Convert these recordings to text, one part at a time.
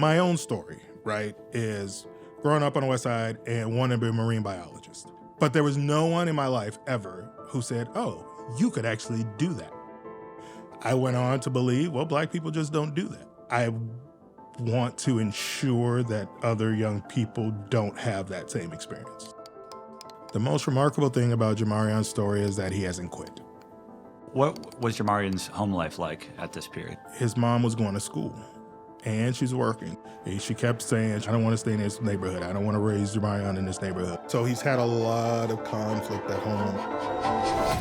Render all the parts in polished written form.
My own story, right, is growing up on the West Side and wanting to be a marine biologist. But there was no one in my life ever who said, oh, you could actually do that. I went on to believe, well, Black people just don't do that. I want to ensure that other young people don't have that same experience. The most remarkable thing about Jamarion's story is that he hasn't quit. What was Jamarion's home life like at this period? His mom was going to school and she's working. And she kept saying, I don't want to stay in this neighborhood. I don't want to raise Jamarion in this neighborhood. So he's had a lot of conflict at home.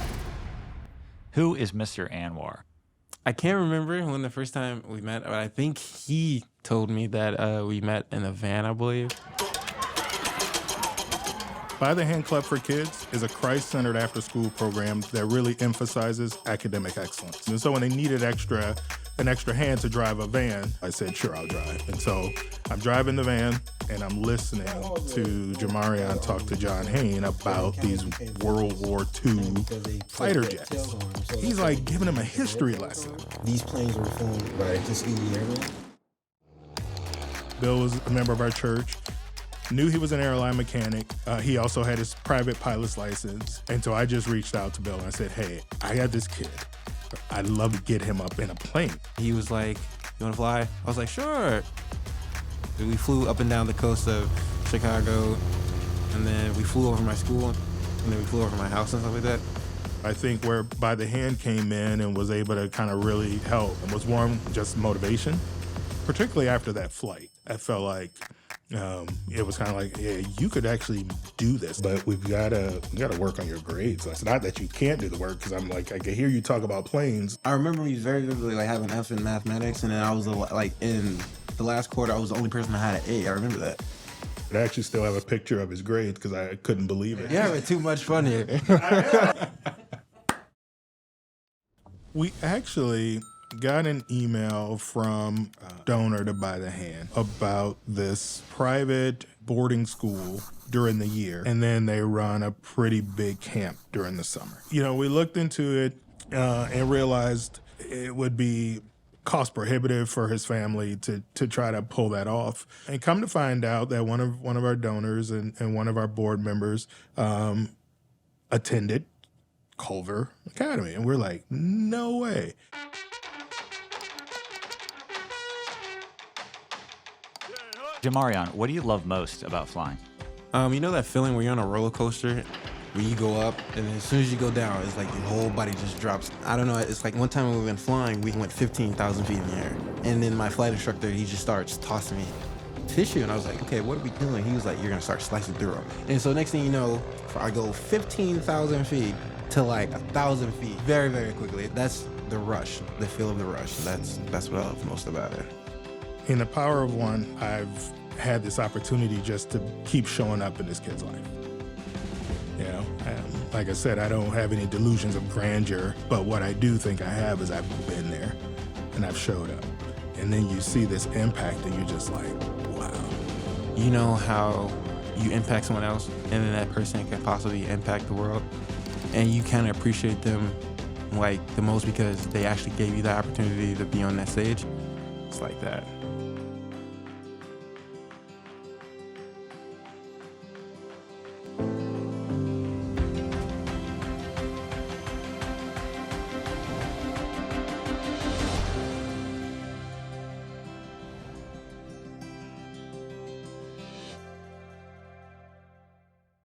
Who is Mr. Anwar? I can't remember when the first time we met, but I think he told me that we met in a van, I believe. By the Hand Club for Kids is a Christ-centered after-school program that really emphasizes academic excellence. And so when they needed an extra hand to drive a van, I said, sure, I'll drive. And so I'm driving the van and I'm listening to Jamarion talk to John Hayne about these World War II fighter jets. He's like giving him a history lesson. These planes were formed by Tuskegee Airmen. Bill was a member of our church. Knew he was an airline mechanic. He also had his private pilot's license. And so I just reached out to Bill and I said, hey, I got this kid. I'd love to get him up in a plane. He was like, you wanna fly? I was like, sure. We flew up and down the coast of Chicago, and then we flew over my school, and then we flew over my house and stuff like that. I think where By the Hand came in and was able to kind of really help and was one, just motivation, particularly after that flight. I felt like it was kind of like, yeah, you could actually do this, but we gotta work on your grades. It's not that you can't do the work, because I'm like, I can hear you talk about planes. I remember me very vividly like having an F in mathematics, and then I was like in the last quarter, I was the only person that had an A. I remember that. I actually still have a picture of his grades because I couldn't believe it. You're having too much fun here. We actually got an email from a donor to By the Hand about this private boarding school during the year, and then they run a pretty big camp during the summer. You know, we looked into it and realized it would be cost prohibitive for his family to try to pull that off. And come to find out that one of our donors and one of our board members attended Culver Academy, and we're like, no way. Jamarion, what do you love most about flying? You know that feeling where you're on a roller coaster, where you go up, and as soon as you go down, it's like your whole body just drops. I don't know, it's like one time when we went flying, we went 15,000 feet in the air. And then my flight instructor, he just starts tossing me tissue, and I was like, okay, what are we doing? He was like, you're gonna start slicing through them. And so next thing you know, I go 15,000 feet to like 1,000 feet very, very quickly. That's the rush, the feel of the rush. That's what I love most about it. In the power of one, I've had this opportunity just to keep showing up in this kid's life. You know, and like I said, I don't have any delusions of grandeur, but what I do think I have is I've been there and I've showed up. And then you see this impact and you're just like, wow. You know how you impact someone else and then that person can possibly impact the world, and you kind of appreciate them like the most because they actually gave you the opportunity to be on that stage. It's like that.